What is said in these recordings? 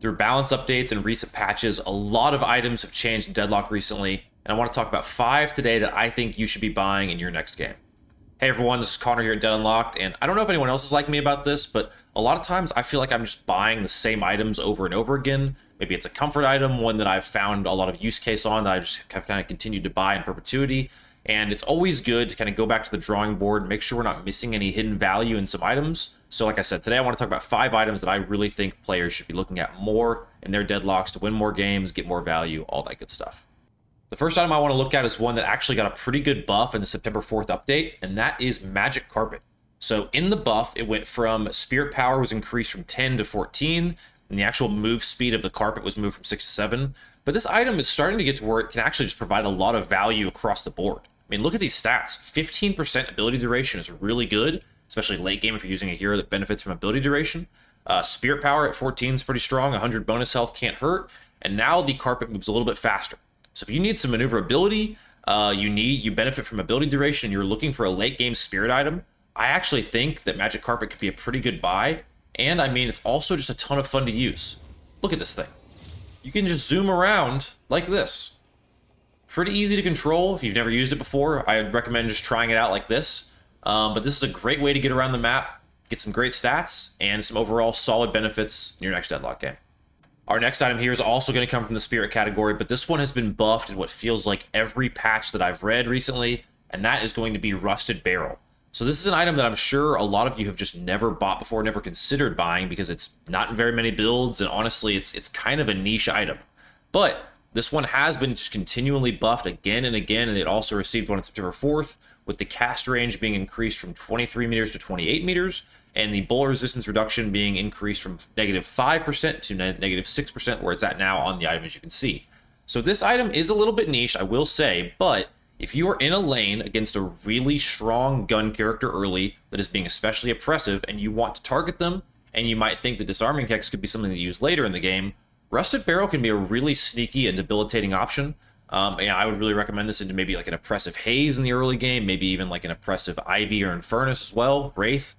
Through balance updates and recent patches, a lot of items have changed in Deadlock recently, and I want to talk about 5 today that I think you should be buying in your next game. Hey everyone, this is Connor here at Dead Unlocked, and I don't know if anyone else is like me about this, but a lot of times I feel like I'm just buying the same items over and over again. Maybe it's a comfort item, one that I've found a lot of use case on that I just have kind of continued to buy in perpetuity. And it's always good to kind of go back to the drawing board, make sure we're not missing any hidden value in some items. So like I said, today I want to talk about 5 items that I really think players should be looking at more in their deadlocks to win more games, get more value, all that good stuff. The first item I want to look at is one that actually got a pretty good buff in the September 4th update, and that is Magic Carpet. So in the buff, it went from Spirit Power was increased from 10 to 14, and the actual move speed of the carpet was moved from 6 to 7. But this item is starting to get to where it can actually just provide a lot of value across the board. I mean, look at these stats. 15% ability duration is really good, especially late game if you're using a hero that benefits from ability duration. Spirit Power at 14 is pretty strong. 100 bonus health can't hurt. And now the carpet moves a little bit faster. So if you need some maneuverability, you benefit from ability duration, and you're looking for a late game spirit item, I actually think that Magic Carpet could be a pretty good buy. And I mean, it's also just a ton of fun to use. Look at this thing. You can just zoom around like this. Pretty easy to control. If you've never used it before, I'd recommend just trying it out like this. But this is a great way to get around the map, get some great stats, and some overall solid benefits in your next Deadlock game. Our next item here is also going to come from the Spirit category, but this one has been buffed in what feels like every patch that I've read recently, and that is going to be Rusted Barrel. So this is an item that I'm sure a lot of you have just never bought before, never considered buying, because it's not in very many builds, and honestly, it's kind of a niche item. But this one has been just continually buffed again and again, and it also received one on September 4th, with the cast range being increased from 23 meters to 28 meters, and the bullet resistance reduction being increased from -5% to -6%, where it's at now on the item, as you can see. So this item is a little bit niche, I will say, but if you are in a lane against a really strong gun character early that is being especially oppressive, and you want to target them, and you might think the disarming hex could be something to use later in the game, Rusted Barrel can be a really sneaky and debilitating option. And I would really recommend this into maybe like an Oppressive Haze in the early game, maybe even like an Oppressive Ivy or Infernus as well, Wraith.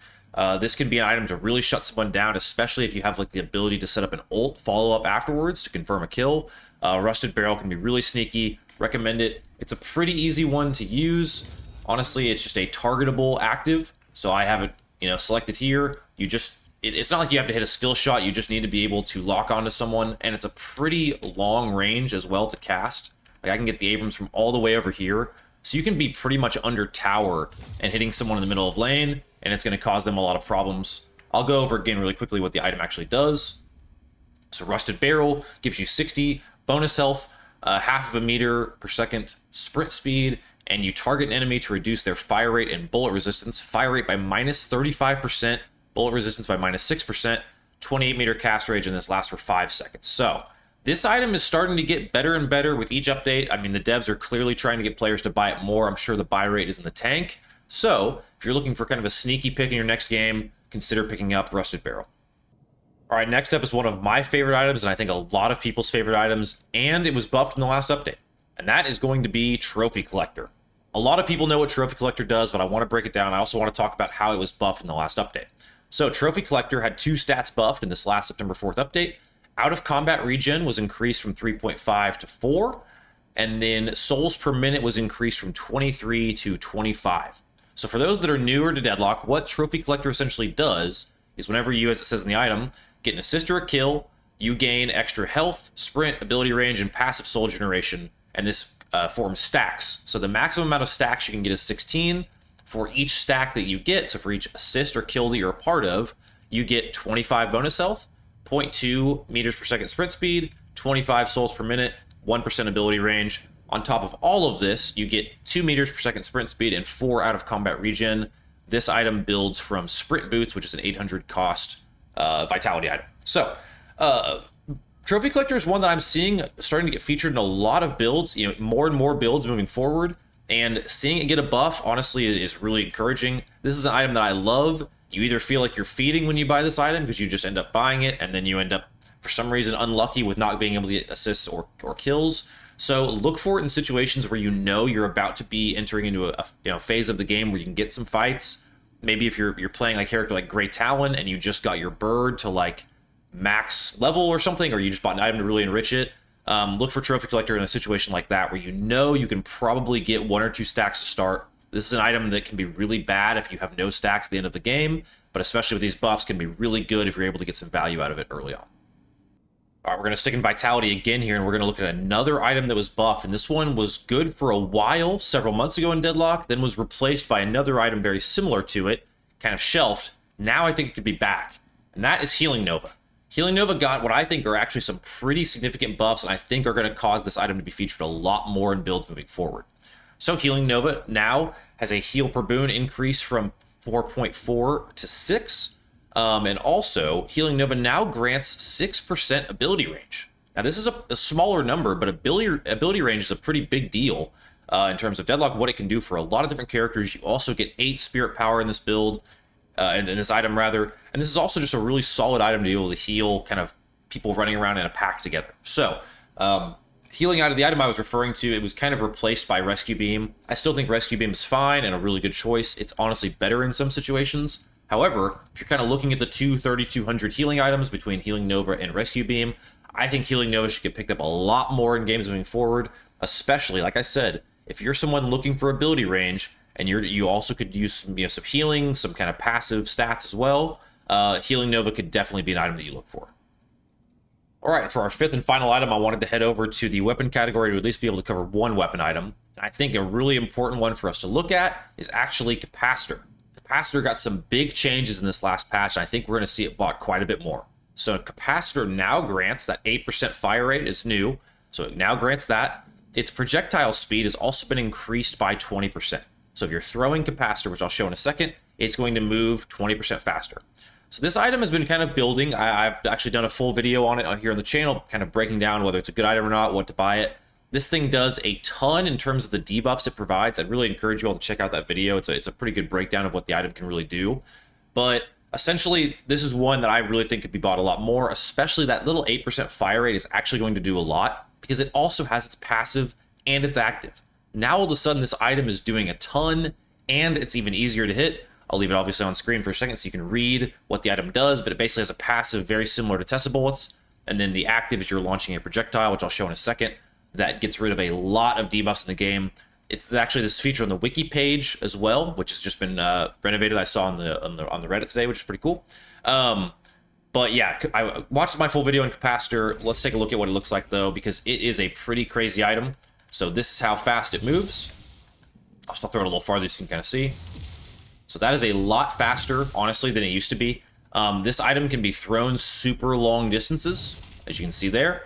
This can be an item to really shut someone down, especially if you have like the ability to set up an ult follow-up afterwards to confirm a kill. Rusted Barrel can be really sneaky. Recommend it. It's a pretty easy one to use. Honestly, it's just a targetable active. So I have it, selected here. It's not like you have to hit a skill shot. You just need to be able to lock onto someone, and it's a pretty long range as well to cast. Like I can get the Abrams from all the way over here, so you can be pretty much under tower and hitting someone in the middle of lane, and it's going to cause them a lot of problems. I'll go over again really quickly what the item actually does. So Rusted Barrel gives you 60 bonus health, half of a meter per second sprint speed, and you target an enemy to reduce their fire rate and bullet resistance. Fire rate by -35%. Bullet resistance by -6%, 28 meter cast range, and this lasts for 5 seconds. So this item is starting to get better and better with each update. I mean, the devs are clearly trying to get players to buy it more. I'm sure the buy rate is in the tank. So if you're looking for kind of a sneaky pick in your next game, consider picking up Rusted Barrel. All right, next up is one of my favorite items, and I think a lot of people's favorite items, and it was buffed in the last update. And that is going to be Trophy Collector. A lot of people know what Trophy Collector does, but I want to break it down. I also want to talk about how it was buffed in the last update. So Trophy Collector had 2 stats buffed in this last September 4th update. Out of combat regen was increased from 3.5 to 4, and then souls per minute was increased from 23 to 25. So for those that are newer to Deadlock, what Trophy Collector essentially does is whenever you, as it says in the item, get an assist or a kill, you gain extra health, sprint, ability range, and passive soul generation, and this forms stacks. So the maximum amount of stacks you can get is 16. For each stack that you get, so for each assist or kill that you're a part of, you get 25 bonus health, 0.2 meters per second sprint speed, 25 souls per minute, 1% ability range. On top of all of this, you get 2 meters per second sprint speed and 4 out of combat regen. This item builds from Sprint Boots, which is an 800 cost vitality item. So, Trophy Collector is one that I'm seeing starting to get featured in a lot of builds, more and more builds moving forward. And seeing it get a buff, honestly, is really encouraging. This is an item that I love. You either feel like you're feeding when you buy this item because you just end up buying it, and then you end up, for some reason, unlucky with not being able to get assists or kills. So look for it in situations where you're about to be entering into a phase of the game where you can get some fights. Maybe if you're playing a character like Grey Talon and you just got your bird to max level or something, or you just bought an item to really enrich it, look for Trophy Collector in a situation like that where you know you can probably get 1 or 2 stacks to start. This is an item that can be really bad if you have no stacks at the end of the game, but especially with these buffs can be really good if you're able to get some value out of it early on. All right, we're going to stick in Vitality again here, and we're going to look at another item that was buffed, and this one was good for a while, several months ago in Deadlock, then was replaced by another item very similar to it, kind of shelved. Now I think it could be back, and that is Healing Nova. Healing Nova got what I think are actually some pretty significant buffs, and I think are going to cause this item to be featured a lot more in builds moving forward. So Healing Nova now has a heal per boon increase from 4.4 to 6. And also, Healing Nova now grants 6% ability range. Now, this is a smaller number, but ability range is a pretty big deal in terms of Deadlock, what it can do for a lot of different characters. You also get 8 spirit power in this build, in this item, rather. And this is also just a really solid item to be able to heal kind of people running around in a pack together. So, healing out of the item I was referring to, it was kind of replaced by Rescue Beam. I still think Rescue Beam is fine and a really good choice. It's honestly better in some situations. However, if you're kind of looking at the 3,200 healing items between Healing Nova and Rescue Beam, I think Healing Nova should get picked up a lot more in games moving forward, especially, like I said, if you're someone looking for ability range, and you also could use some, some healing, some kind of passive stats as well, Healing Nova could definitely be an item that you look for. All right, for our 5th and final item, I wanted to head over to the weapon category to at least be able to cover one weapon item. And I think a really important one for us to look at is actually Capacitor. Capacitor got some big changes in this last patch, and I think we're going to see it bought quite a bit more. So Capacitor now grants that 8% fire rate is new, so it now grants that. Its projectile speed has also been increased by 20%. So if you're throwing Capacitor, which I'll show in a second, it's going to move 20% faster. So this item has been kind of building. I've actually done a full video on it here on the channel, kind of breaking down whether it's a good item or not, what to buy it. This thing does a ton in terms of the debuffs it provides. I'd really encourage you all to check out that video. It's a pretty good breakdown of what the item can really do. But essentially, this is one that I really think could be bought a lot more, especially that little 8% fire rate is actually going to do a lot because it also has its passive and its active. Now, all of a sudden, this item is doing a ton and it's even easier to hit. I'll leave it obviously on screen for a second so you can read what the item does, but it basically has a passive very similar to Tesla Bullets. And then the active is you're launching a projectile, which I'll show in a second. That gets rid of a lot of debuffs in the game. It's actually this feature on the wiki page as well, which has just been renovated. I saw on the Reddit today, which is pretty cool. But yeah, I watched my full video on Capacitor. Let's take a look at what it looks like though, because it is a pretty crazy item. So this is how fast it moves. I'll still throw it a little farther so you can kind of see. So that is a lot faster, honestly, than it used to be. This item can be thrown super long distances, as you can see there.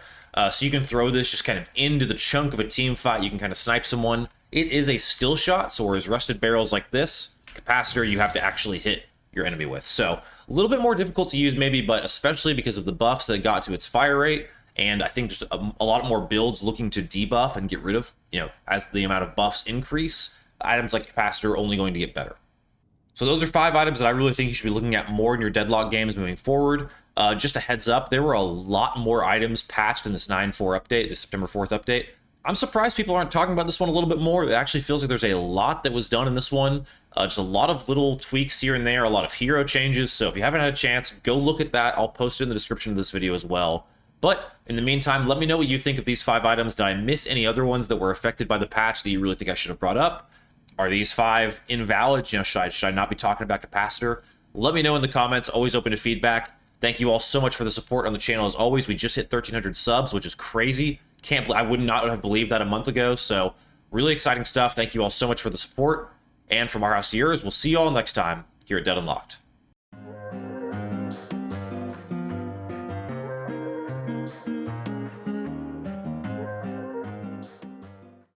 So you can throw this just kind of into the chunk of a team fight. You can kind of snipe someone. It is a skill shot, so whereas rusted barrels like this, Capacitor you have to actually hit your enemy with. So a little bit more difficult to use maybe, but especially because of the buffs that got to its fire rate, and I think just a lot more builds looking to debuff and get rid of, as the amount of buffs increase, items like Capacitor are only going to get better. So those are 5 items that I really think you should be looking at more in your Deadlock games moving forward. Just a heads up, there were a lot more items patched in this 9.4 update, the September 4th update. I'm surprised people aren't talking about this one a little bit more. It actually feels like there's a lot that was done in this one. Just a lot of little tweaks here and there, a lot of hero changes. So if you haven't had a chance, go look at that. I'll post it in the description of this video as well. But in the meantime, let me know what you think of these 5 items. Did I miss any other ones that were affected by the patch that you really think I should have brought up? Are these 5 invalid? Should I not be talking about Capacitor? Let me know in the comments. Always open to feedback. Thank you all so much for the support on the channel. As always, we just hit 1,300 subs, which is crazy. I would not have believed that a month ago. So really exciting stuff. Thank you all so much for the support. And from our house to yours, we'll see you all next time here at Dead Unlocked.